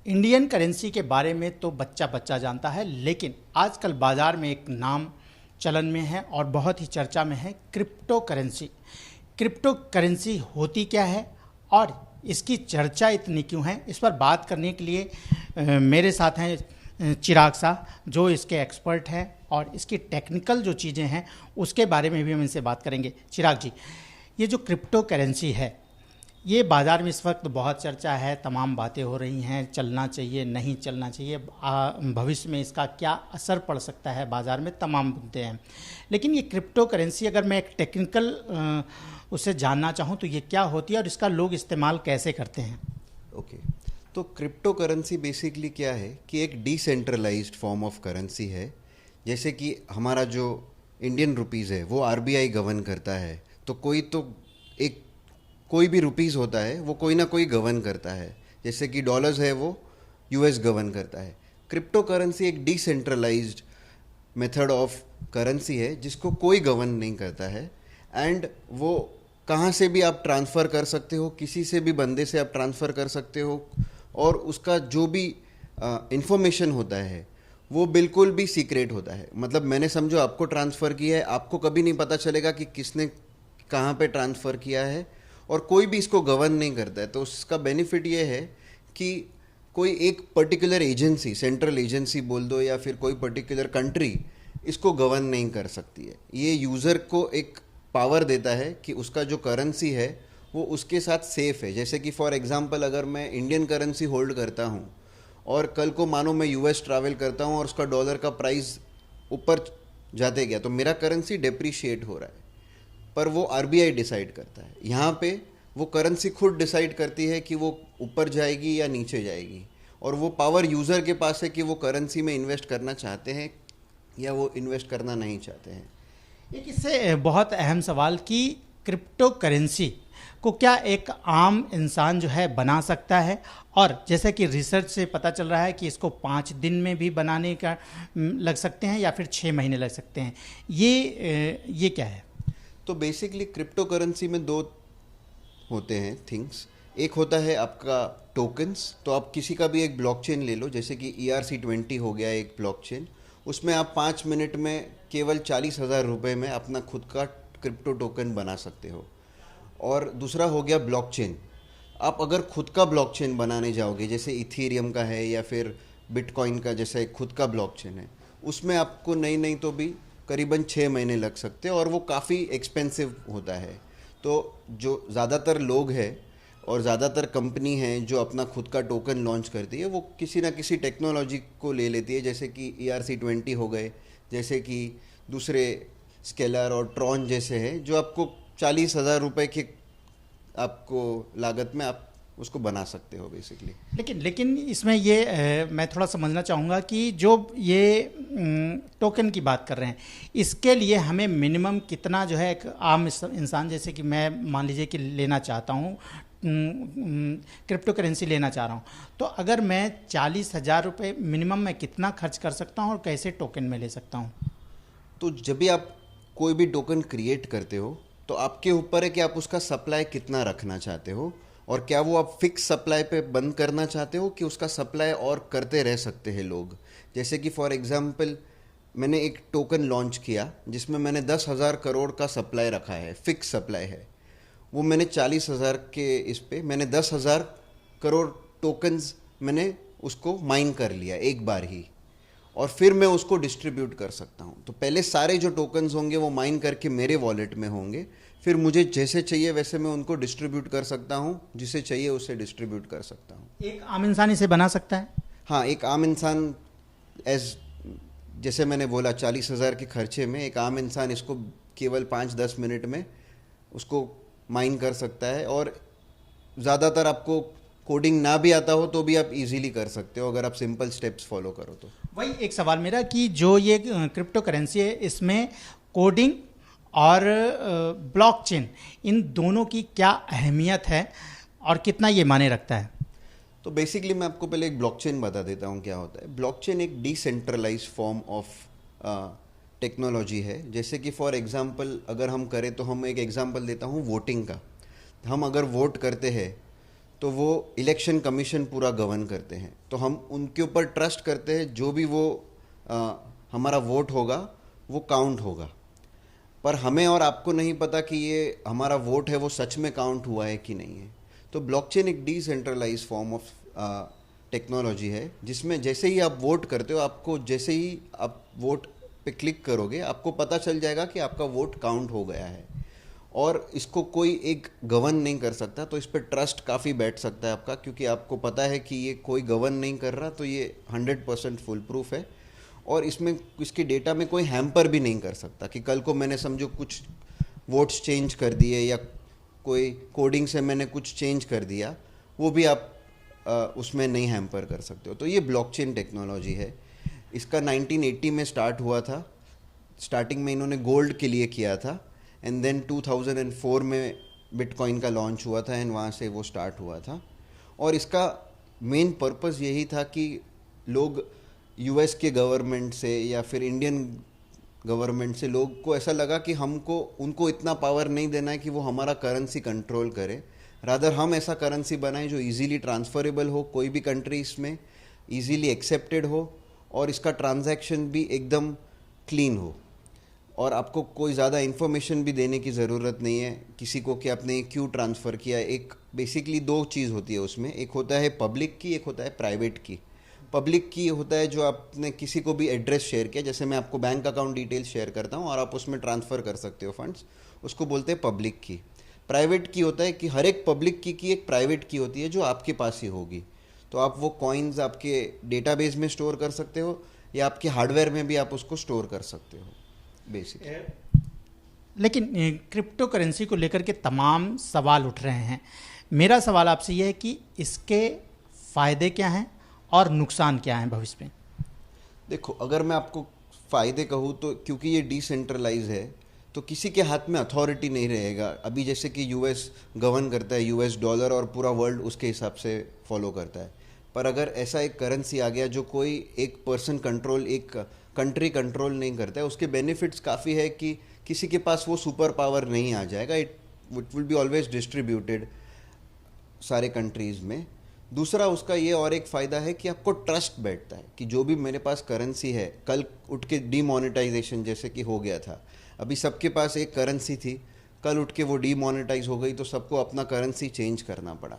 Indian currency के बारे में तो बच्चा बच्चा जानता है, लेकिन आजकल बाज़ार में एक नाम चलन में है और बहुत ही चर्चा में है, क्रिप्टो करेंसी। क्रिप्टो करेंसी होती क्या है और इसकी चर्चा इतनी क्यों है, इस पर बात करने के लिए मेरे साथ हैं चिराग शाह, जो इसके एक्सपर्ट हैं और इसकी टेक्निकल जो चीज़ें हैं उसके बारे में भी हम इनसे बात करेंगे। चिराग जी, ये जो क्रिप्टो करेंसी है, ये बाज़ार में इस वक्त बहुत चर्चा है, तमाम बातें हो रही हैं, चलना चाहिए नहीं चलना चाहिए, भविष्य में इसका क्या असर पड़ सकता है बाज़ार में, तमाम मुद्दे हैं। लेकिन ये क्रिप्टो करेंसी, अगर मैं एक टेक्निकल उससे जानना चाहूँ तो ये क्या होती है और इसका लोग इस्तेमाल कैसे करते हैं? ओके, तो क्रिप्टो करेंसी बेसिकली क्या है कि एक डिसेंट्रलाइज्ड फॉर्म ऑफ करेंसी है। जैसे कि हमारा जो इंडियन रुपीज़ है वो आरबीआई गवर्न करता है, तो एक कोई भी रुपीज़ होता है वो कोई ना कोई गवर्न करता है। जैसे कि डॉलर्स है वो यूएस गवर्न करता है। क्रिप्टो करेंसी एक डिसेंट्रलाइज्ड मेथड ऑफ करेंसी है जिसको कोई गवर्न नहीं करता है, एंड वो कहाँ से भी आप ट्रांसफ़र कर सकते हो, किसी से भी बंदे से आप ट्रांसफ़र कर सकते हो, और उसका जो भी इंफॉर्मेशन होता है वो बिल्कुल भी सीक्रेट होता है। मतलब मैंने समझो आपको ट्रांसफ़र किया है, आपको कभी नहीं पता चलेगा कि किसने कहाँ पे ट्रांसफ़र किया है, और कोई भी इसको गवर्न नहीं करता है। तो उसका बेनिफिट ये है कि कोई एक पर्टिकुलर एजेंसी, सेंट्रल एजेंसी बोल दो, या फिर कोई पर्टिकुलर कंट्री इसको गवर्न नहीं कर सकती है। ये यूज़र को एक पावर देता है कि उसका जो करेंसी है वो उसके साथ सेफ है। जैसे कि फॉर एग्जांपल, अगर मैं इंडियन करेंसी होल्ड करता हूँ और कल को मानो मैं यूएस ट्रैवल करता हूँ और उसका डॉलर का प्राइस ऊपर जाते गया, तो मेरा करेंसी डेप्रिशिएट हो रहा है, पर वो आरबीआई डिसाइड करता है। यहाँ पे वो करेंसी खुद डिसाइड करती है कि वो ऊपर जाएगी या नीचे जाएगी, और वो पावर यूज़र के पास है कि वो करेंसी में इन्वेस्ट करना चाहते हैं या वो इन्वेस्ट करना नहीं चाहते हैं। एक इससे बहुत अहम सवाल कि क्रिप्टो करेंसी को क्या एक आम इंसान जो है बना सकता है? और जैसे कि रिसर्च से पता चल रहा है कि इसको 5 दिन में भी बनाने का लग सकते हैं या फिर 6 महीने लग सकते हैं। ये क्या है? तो बेसिकली क्रिप्टो करेंसी में दो होते हैं थिंग्स। एक होता है आपका टोकन्स। तो आप किसी का भी एक ब्लॉकचेन ले लो, जैसे कि ERC20 हो गया एक ब्लॉकचेन, उसमें आप 5 मिनट में केवल 40,000 रुपये में अपना खुद का क्रिप्टो टोकन बना सकते हो। और दूसरा हो गया ब्लॉकचेन। आप अगर खुद का ब्लॉकचेन बनाने जाओगे, जैसे इथेरियम का है या फिर बिटकॉइन का जैसा एक खुद का ब्लॉकचेन है, उसमें आपको नहीं तो भी करीबन 6 महीने लग सकते हैं, और वो काफ़ी एक्सपेंसिव होता है। तो जो ज़्यादातर लोग हैं और ज़्यादातर कंपनी हैं जो अपना खुद का टोकन लॉन्च करती है, वो किसी ना किसी टेक्नोलॉजी को ले लेती है, जैसे कि ERC20 हो गए, जैसे कि दूसरे स्केलर और ट्रॉन जैसे हैं, जो आपको 40,000 रुपये के आपको लागत में आप उसको बना सकते हो बेसिकली। लेकिन इसमें ये मैं थोड़ा समझना चाहूँगा कि जो ये टोकन की बात कर रहे हैं, इसके लिए हमें मिनिमम कितना जो है, एक आम इंसान जैसे कि मैं मान लीजिए कि लेना चाहता हूँ, क्रिप्टो करेंसी लेना चाह रहा हूँ, तो अगर मैं 40,000 रुपये मिनिमम में कितना खर्च कर सकता हूँ और कैसे टोकन में ले सकता हूँ? तो जब भी आप कोई भी टोकन क्रिएट करते हो तो आपके ऊपर है कि आप उसका सप्लाई कितना रखना चाहते हो, और क्या वो आप फिक्स सप्लाई पे बंद करना चाहते हो कि उसका सप्लाई और करते रह सकते हैं लोग। जैसे कि फॉर एग्जांपल, मैंने एक टोकन लॉन्च किया जिसमें मैंने 10,000 करोड़ का सप्लाई रखा है, फिक्स सप्लाई है। वो मैंने 40,000 के इस पे मैंने 10,000 करोड़ टोकन्स मैंने उसको माइन कर लिया एक बार ही, और फिर मैं उसको डिस्ट्रीब्यूट कर सकता हूँ। तो पहले सारे जो टोकन्स होंगे वो माइन करके मेरे वॉलेट में होंगे, फिर मुझे जैसे चाहिए वैसे मैं उनको डिस्ट्रीब्यूट कर सकता हूँ, जिसे चाहिए उसे डिस्ट्रीब्यूट कर सकता हूँ। एक आम इंसान इसे बना सकता है? हाँ, एक आम इंसान, जैसे मैंने बोला 40,000 के खर्चे में एक आम इंसान इसको केवल 5-10 मिनट में उसको माइन कर सकता है, और ज़्यादातर आपको कोडिंग ना भी आता हो तो भी आप इजीली कर सकते हो अगर आप सिंपल स्टेप्स फॉलो करो तो। वही एक सवाल मेरा कि जो ये क्रिप्टो करेंसी है, इसमें कोडिंग और ब्लॉकचेन, इन दोनों की क्या अहमियत है और कितना ये मायने रखता है? तो बेसिकली मैं आपको पहले एक ब्लॉकचेन बता देता हूँ क्या होता है। ब्लॉकचेन एक डिसेंट्रलाइज्ड फॉर्म ऑफ टेक्नोलॉजी है। जैसे कि फॉर एग्जांपल अगर हम करें, तो हम एक एग्जांपल देता हूँ वोटिंग का। हम अगर वोट करते हैं तो वो इलेक्शन कमीशन पूरा गवर्न करते हैं, तो हम उनके ऊपर ट्रस्ट करते हैं, जो भी वो हमारा वोट होगा वो काउंट होगा। पर हमें और आपको नहीं पता कि ये हमारा वोट है वो सच में काउंट हुआ है कि नहीं है। तो ब्लॉकचेन एक डिसेंट्रलाइज फॉर्म ऑफ टेक्नोलॉजी है, जिसमें जैसे ही आप वोट करते हो, आपको जैसे ही आप वोट पे क्लिक करोगे आपको पता चल जाएगा कि आपका वोट काउंट हो गया है, और इसको कोई एक गवर्न नहीं कर सकता। तो इस पर ट्रस्ट काफ़ी बैठ सकता है आपका, क्योंकि आपको पता है कि ये कोई गवर्न नहीं कर रहा, तो ये 100% फुल प्रूफ है। और इसमें इसके डेटा में कोई हैम्पर भी नहीं कर सकता कि कल को मैंने समझो कुछ वोट्स चेंज कर दिए या कोई कोडिंग से मैंने कुछ चेंज कर दिया, वो भी आप उसमें नहीं हैम्पर कर सकते हो। तो ये ब्लॉकचेन टेक्नोलॉजी है। इसका 1980 में स्टार्ट हुआ था। स्टार्टिंग में इन्होंने गोल्ड के लिए किया था, एंड देन 2004 में बिटकॉइन का लॉन्च हुआ था, एंड वहाँ से वो स्टार्ट हुआ था। और इसका मेन पर्पस यही था कि लोग यूएस के गवर्नमेंट से या फिर इंडियन गवर्नमेंट से, लोग को ऐसा लगा कि हमको उनको इतना पावर नहीं देना है कि वो हमारा करेंसी कंट्रोल करे, रादर हम ऐसा करेंसी बनाएं जो इजीली ट्रांसफरेबल हो, कोई भी कंट्रीज में इजीली एक्सेप्टेड हो, और इसका ट्रांजैक्शन भी एकदम क्लीन हो, और आपको कोई ज़्यादा इन्फॉर्मेशन भी देने की ज़रूरत नहीं है किसी को कि आपने क्यों ट्रांसफ़र किया। एक बेसिकली दो चीज़ होती है उसमें, एक होता है पब्लिक की, एक होता है प्राइवेट की। पब्लिक की होता है जो आपने किसी को भी एड्रेस शेयर किया, जैसे मैं आपको बैंक अकाउंट डिटेल्स शेयर करता हूँ और आप उसमें ट्रांसफ़र कर सकते हो फंड्स, उसको बोलते हैं पब्लिक की। प्राइवेट की होता है कि हर एक पब्लिक की एक प्राइवेट की होती है जो आपके पास ही होगी, तो आप वो कॉइन्स आपके डेटाबेस में स्टोर कर सकते हो या आपके हार्डवेयर में भी आप उसको स्टोर कर सकते हो बेसिकली। लेकिन क्रिप्टो करेंसी को लेकर के तमाम सवाल उठ रहे हैं। मेरा सवाल आपसे यह है कि इसके फ़ायदे क्या हैं और नुकसान क्या हैं भविष्य में? देखो, अगर मैं आपको फ़ायदे कहूँ तो क्योंकि ये डिसेंट्रलाइज है तो किसी के हाथ में अथॉरिटी नहीं रहेगा। अभी जैसे कि यूएस गवर्न करता है, यूएस डॉलर, और पूरा वर्ल्ड उसके हिसाब से फॉलो करता है। पर अगर ऐसा एक करेंसी आ गया जो कोई एक पर्सन कंट्रोल, एक कंट्री कंट्रोल नहीं करता है, उसके बेनिफिट्स काफ़ी है कि किसी के पास वो सुपर पावर नहीं आ जाएगा। It will be always distributed सारे कंट्रीज़ में। दूसरा उसका ये और एक फ़ायदा है कि आपको ट्रस्ट बैठता है कि जो भी मेरे पास करेंसी है, कल उठ के डीमोनेटाइजेशन जैसे कि हो गया था, अभी सबके पास एक करेंसी थी, कल उठ के वो डीमोनेटाइज हो गई तो सबको अपना करेंसी चेंज करना पड़ा।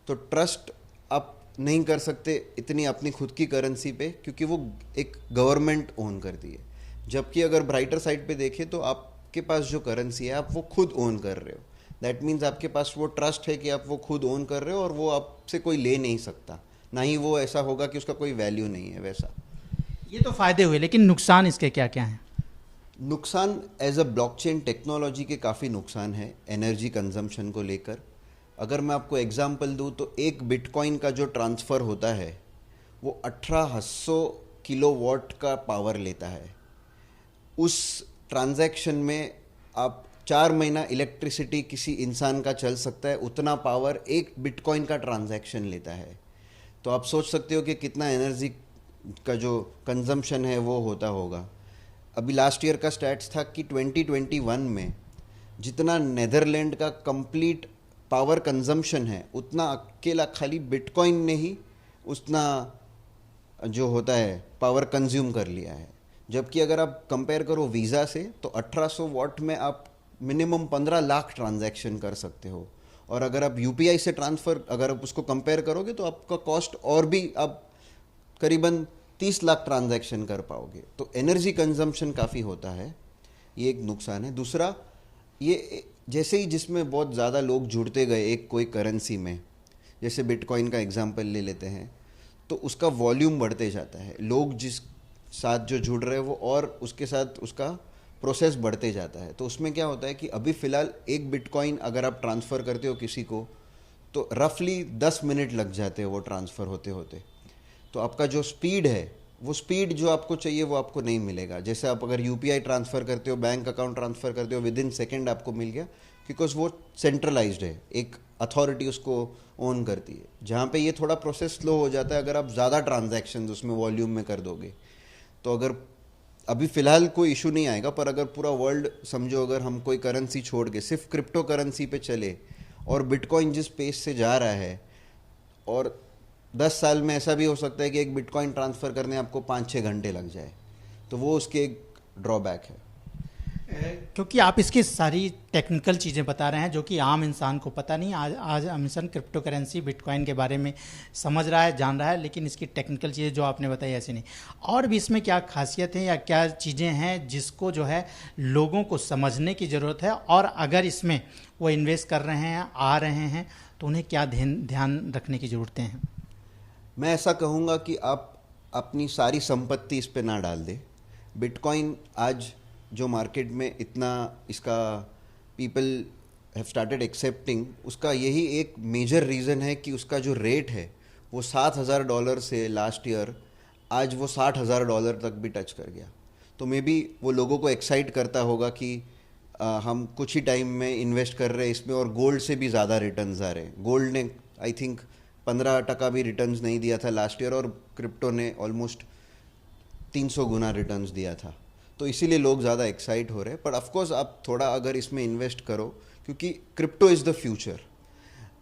तो ट्रस्ट आप नहीं कर सकते इतनी अपनी खुद की करेंसी पे, क्योंकि वो एक गवर्नमेंट ओन करती है। जबकि अगर ब्राइटर साइड पे देखें तो आपके पास जो करेंसी है आप वो खुद ओन कर रहे हो। दैट मीन्स आपके पास वो ट्रस्ट है कि आप वो खुद ओन कर रहे हो और वो आपसे कोई ले नहीं सकता, ना ही वो ऐसा होगा कि उसका कोई वैल्यू नहीं है वैसा। ये तो फ़ायदे हुए, लेकिन नुकसान इसके क्या क्या हैं? नुकसान एज अ ब्लॉकचेन टेक्नोलॉजी के काफ़ी नुकसान है एनर्जी कंजम्पशन को लेकर। अगर मैं आपको एग्जांपल दूं तो एक बिटकॉइन का जो ट्रांसफ़र होता है वो 1800 किलोवाट का पावर लेता है। उस ट्रांजैक्शन में आप 4 महीना इलेक्ट्रिसिटी किसी इंसान का चल सकता है, उतना पावर एक बिटकॉइन का ट्रांजैक्शन लेता है। तो आप सोच सकते हो कि कितना एनर्जी का जो कंजम्पशन है वो होता होगा। अभी लास्ट ईयर का स्टैट्स था कि 2021 में जितना नेदरलैंड का कंप्लीट पावर कंजम्पशन है उतना अकेला खाली बिटकॉइन ने ही उतना जो होता है पावर कंज्यूम कर लिया है। जबकि अगर आप कंपेयर करो वीज़ा से तो 1800 वाट में आप मिनिमम 15 लाख ट्रांजैक्शन कर सकते हो, और अगर आप यूपीआई से ट्रांसफ़र अगर आप उसको कंपेयर करोगे तो आपका कॉस्ट और भी आप करीबन 30 लाख ट्रांजैक्शन कर पाओगे। तो एनर्जी कंजम्पशन काफ़ी होता है, ये एक नुकसान है। दूसरा, ये जैसे ही जिसमें बहुत ज़्यादा लोग जुड़ते गए एक कोई करेंसी में, जैसे बिटकॉइन का एग्जांपल ले लेते हैं, तो उसका वॉल्यूम बढ़ते जाता है। लोग जिस साथ जो जुड़ रहे हैं वो और उसके साथ उसका प्रोसेस बढ़ते जाता है। तो उसमें क्या होता है कि अभी फ़िलहाल एक बिटकॉइन अगर आप ट्रांसफ़र करते हो किसी को तो रफली 10 मिनट लग जाते हैं वो ट्रांसफ़र होते होते। तो आपका जो स्पीड है वो स्पीड जो आपको चाहिए वो आपको नहीं मिलेगा। जैसे आप अगर यूपीआई ट्रांसफ़र करते हो, बैंक अकाउंट ट्रांसफ़र करते हो, विद इन सेकेंड आपको मिल गया, बिकॉज वो सेंट्रलाइज्ड है, एक अथॉरिटी उसको ओन करती है। जहाँ पे ये थोड़ा प्रोसेस स्लो हो जाता है अगर आप ज़्यादा ट्रांजैक्शन उसमें वॉल्यूम में कर दोगे। तो अगर अभी फ़िलहाल कोई इशू नहीं आएगा, पर अगर पूरा वर्ल्ड समझो अगर हम कोई करेंसी छोड़ के सिर्फ क्रिप्टो करेंसी पे चले और बिटकॉइन जिस पेस से जा रहा है, और 10 साल में ऐसा भी हो सकता है कि एक बिटकॉइन ट्रांसफ़र करने आपको 5-6 घंटे लग जाए, तो वो उसके एक ड्रॉबैक है। क्योंकि आप इसकी सारी टेक्निकल चीज़ें बता रहे हैं जो कि आम इंसान को पता नहीं। आज आम इंसान क्रिप्टो करेंसी बिटकॉइन के बारे में समझ रहा है, जान रहा है, लेकिन इसकी टेक्निकल चीज़ें जो आपने बताई ऐसी नहीं। और भी इसमें क्या खासियत है या क्या चीज़ें हैं जिसको जो है लोगों को समझने की ज़रूरत है, और अगर इसमें वो इन्वेस्ट कर रहे हैं, आ रहे हैं, तो उन्हें क्या ध्यान रखने की ज़रूरतें हैं? मैं ऐसा कहूँगा कि आप अपनी सारी संपत्ति इस पे ना डाल दें। बिटकॉइन आज जो मार्केट में इतना इसका पीपल हैव स्टार्टेड एक्सेप्टिंग, उसका यही एक मेजर रीज़न है कि उसका जो रेट है वो $7,000 से लास्ट ईयर आज वो $60,000 तक भी टच कर गया। तो मे बी वो लोगों को एक्साइट करता होगा कि हम कुछ ही टाइम में इन्वेस्ट कर रहे हैं इसमें और गोल्ड से भी ज़्यादा रिटर्न्स आ रहे हैं। गोल्ड ने आई थिंक 15% भी रिटर्न्स नहीं दिया था लास्ट ईयर, और क्रिप्टो ने ऑलमोस्ट 300 गुना रिटर्न्स दिया था। तो इसीलिए लोग ज़्यादा एक्साइट हो रहे हैं। पर ऑफकोर्स आप थोड़ा अगर इसमें इन्वेस्ट करो, क्योंकि क्रिप्टो इज़ द फ्यूचर।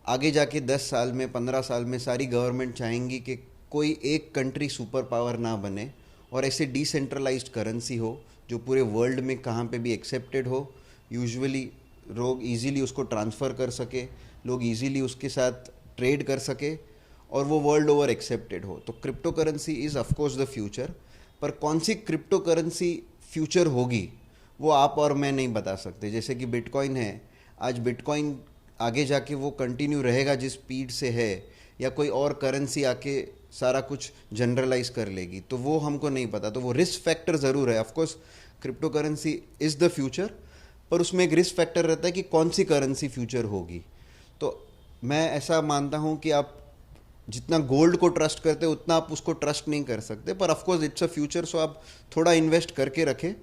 आगे जाके 10 साल में, 15 साल में सारी गवर्नमेंट चाहेंगी कि कोई एक कंट्री सुपर पावर ना बने और ऐसे डिसेंट्रलाइज्ड करेंसी हो जो पूरे वर्ल्ड में कहाँ पे भी एक्सेप्टेड हो। यूजुअली लोग इजीली उसको ट्रांसफ़र कर सके, लोग इजीली उसके साथ ट्रेड कर सके और वो वर्ल्ड ओवर एक्सेप्टेड हो। तो crypto currency is of course the future. पर कौन सी क्रिप्टो करेंसी फ्यूचर होगी वो आप और मैं नहीं बता सकते। जैसे कि बिटकॉइन है, आज बिटकॉइन आगे जाके वो कंटिन्यू रहेगा जिस स्पीड से है, या कोई और करेंसी आके सारा कुछ जनरलाइज कर लेगी, तो वो हमको नहीं पता। तो वो रिस्क फैक्टर ज़रूर है। Of course crypto currency is the future, पर उसमें एक रिस्क फैक्टर रहता है कि कौन सी करेंसी फ्यूचर होगी। तो मैं ऐसा मानता हूँ कि आप जितना गोल्ड को ट्रस्ट करते हो उतना आप उसको ट्रस्ट नहीं कर सकते, पर ऑफकोर्स इट्स अ फ्यूचर, सो आप थोड़ा इन्वेस्ट करके रखें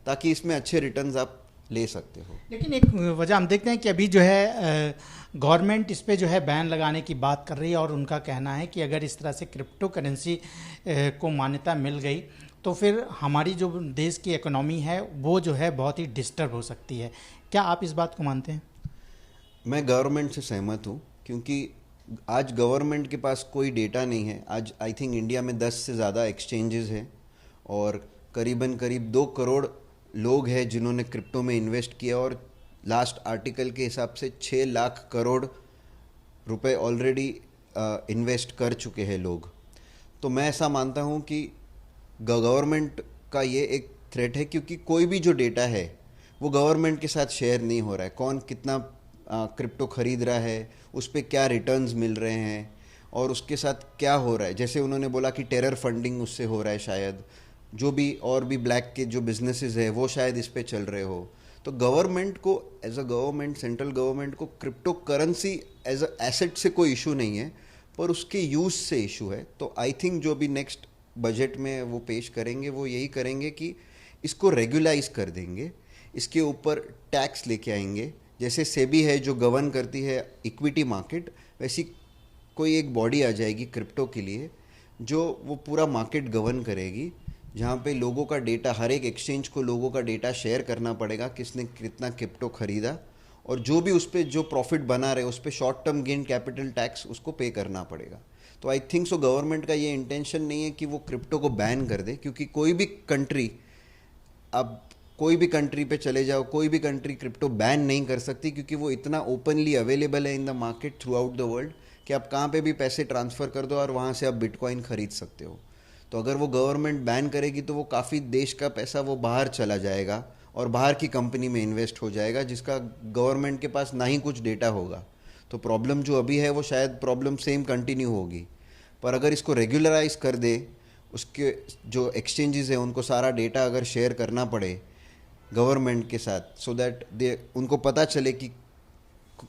ताकि इसमें अच्छे रिटर्न्स आप ले सकते हो। लेकिन एक वजह हम देखते हैं कि अभी जो है गवर्नमेंट इस पे जो है बैन लगाने की बात कर रही है, और उनका कहना है कि अगर इस तरह से क्रिप्टो करेंसी को मान्यता मिल गई तो फिर हमारी जो देश की इकोनॉमी है वो जो है बहुत ही डिस्टर्ब हो सकती है। क्या आप इस बात को मानते हैं? मैं गवर्नमेंट से सहमत हूँ, क्योंकि आज गवर्नमेंट के पास कोई डेटा नहीं है। आज आई थिंक इंडिया में 10 से ज़्यादा एक्सचेंजेस हैं और करीबन 2 करोड़ लोग हैं जिन्होंने क्रिप्टो में इन्वेस्ट किया, और लास्ट आर्टिकल के हिसाब से 6 लाख करोड़ रुपए ऑलरेडी इन्वेस्ट कर चुके हैं लोग। तो मैं ऐसा मानता हूँ कि गवर्नमेंट का ये एक थ्रेट है, क्योंकि कोई भी जो डेटा है वो गवर्नमेंट के साथ शेयर नहीं हो रहा है। कौन कितना क्रिप्टो खरीद रहा है, उस पर क्या रिटर्न्स मिल रहे हैं और उसके साथ क्या हो रहा है। जैसे उन्होंने बोला कि टेरर फंडिंग उससे हो रहा है, शायद जो भी और भी ब्लैक के जो बिजनेसेस है वो शायद इस पे चल रहे हो। तो गवर्नमेंट को as a government, central government को crypto currency as a asset से कोई इशू नहीं है, पर उसके यूज़ से इशू है। तो आई थिंक जो भी नेक्स्ट बजट में वो पेश करेंगे वो यही करेंगे कि इसको रेगुलाइज कर देंगे, इसके ऊपर टैक्स लेके आएंगे। जैसे सेबी है जो गवर्न करती है इक्विटी मार्केट, वैसी कोई एक बॉडी आ जाएगी क्रिप्टो के लिए जो वो पूरा मार्केट गवर्न करेगी, जहाँ पे लोगों का डेटा, हर एक एक्सचेंज को लोगों का डेटा शेयर करना पड़ेगा, किसने कितना क्रिप्टो खरीदा, और जो भी उस पर जो प्रॉफिट बना रहे उस पर short term gain capital tax उसको पे करना पड़ेगा। तो आई थिंक सो गवर्नमेंट का ये इंटेंशन नहीं है कि वो क्रिप्टो को बैन कर दे, क्योंकि कोई भी कंट्री, अब कोई भी कंट्री पे चले जाओ, कोई भी कंट्री क्रिप्टो बैन नहीं कर सकती, क्योंकि वो इतना ओपनली अवेलेबल है in the market through out the world कि आप कहाँ पे भी पैसे ट्रांसफ़र कर दो और वहाँ से आप बिटकॉइन खरीद सकते हो। तो अगर वो गवर्नमेंट बैन करेगी तो वो काफ़ी देश का पैसा वो बाहर चला जाएगा और बाहर की कंपनी में इन्वेस्ट हो जाएगा, जिसका गवर्नमेंट के पास ना ही कुछ डेटा होगा। तो प्रॉब्लम जो अभी है वो शायद प्रॉब्लम सेम कंटिन्यू होगी। पर अगर इसको रेगुलराइज कर दे, उसके जो एक्सचेंजेस हैं उनको सारा डेटा अगर शेयर करना पड़े गवर्नमेंट के साथ, सो दैट दे उनको पता चले कि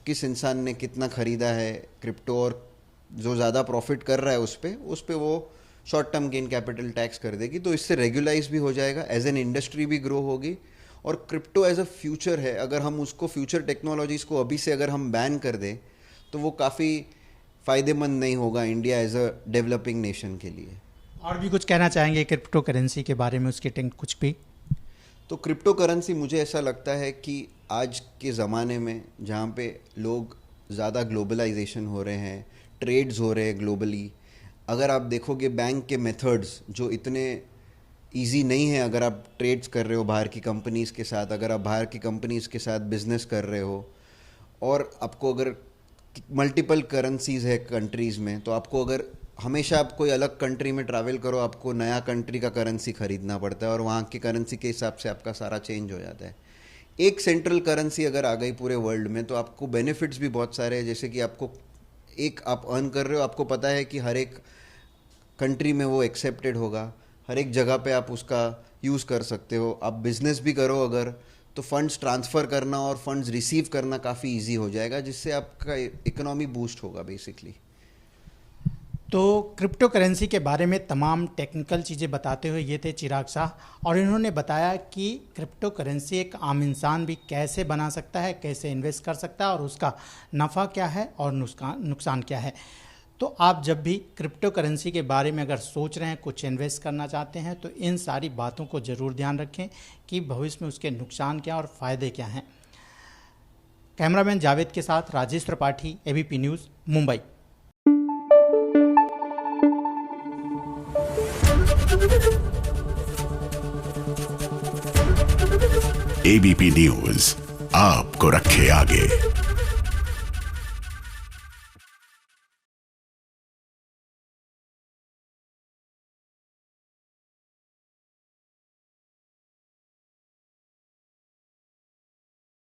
किस इंसान ने कितना ख़रीदा है क्रिप्टो, और जो ज़्यादा प्रॉफिट कर रहा है उस पर वो short term gain capital tax कर देगी। तो इससे रेगुलाइज भी हो जाएगा, एज एन इंडस्ट्री भी ग्रो होगी, और क्रिप्टो एज अ फ्यूचर है। अगर हम उसको फ्यूचर टेक्नोलॉजीज़ को अभी से अगर हम बैन कर दें तो वो काफ़ी फ़ायदेमंद नहीं होगा India as a developing nation के लिए। और भी कुछ कहना चाहेंगे क्रिप्टो करेंसी के बारे में, उसके कुछ भी? तो क्रिप्टो करेंसी मुझे ऐसा लगता है कि आज के ज़माने में जहाँ पे लोग ज़्यादा ग्लोबलाइजेशन हो रहे हैं, ट्रेड्स हो रहे हैं ग्लोबली, अगर आप देखोगे बैंक के मेथड्स जो इतने इजी नहीं है, अगर आप ट्रेड्स कर रहे हो बाहर की कंपनीज़ के साथ, अगर आप बाहर की कंपनीज़ के साथ बिजनेस कर रहे हो और आपको अगर मल्टीपल करेंसीज है कंट्रीज़ में, तो आपको अगर हमेशा आप कोई अलग कंट्री में ट्रैवल करो, आपको नया कंट्री का करेंसी खरीदना पड़ता है और वहाँ की करेंसी के हिसाब से आपका सारा चेंज हो जाता है। एक सेंट्रल करेंसी अगर आ गई पूरे वर्ल्ड में तो आपको बेनिफिट्स भी बहुत सारे हैं, जैसे कि आपको एक आप अर्न कर रहे हो, आपको पता है कि हर एक कंट्री में वो एक्सेप्टेड होगा, हर एक जगह पे आप उसका यूज़ कर सकते हो। आप बिजनेस भी करो अगर, तो फंड्स ट्रांसफ़र करना और फंड्स रिसीव करना काफ़ी इजी हो जाएगा, जिससे आपका इकोनॉमी बूस्ट होगा बेसिकली। तो क्रिप्टो करेंसी के बारे में तमाम टेक्निकल चीज़ें बताते हुए ये थे चिराग शाह, और इन्होंने बताया कि क्रिप्टो करेंसी एक आम इंसान भी कैसे बना सकता है, कैसे इन्वेस्ट कर सकता है और उसका नफ़ा क्या है और नुकसान क्या है। तो आप जब भी क्रिप्टो करेंसी के बारे में अगर सोच रहे हैं, कुछ इन्वेस्ट करना चाहते हैं, तो इन सारी बातों को ज़रूर ध्यान रखें कि भविष्य में उसके नुकसान क्या और फ़ायदे क्या हैं। कैमरामैन जावेद के साथ Rajesh Tripathi, ABP news, Mumbai. ABP news आपको रखे आगे।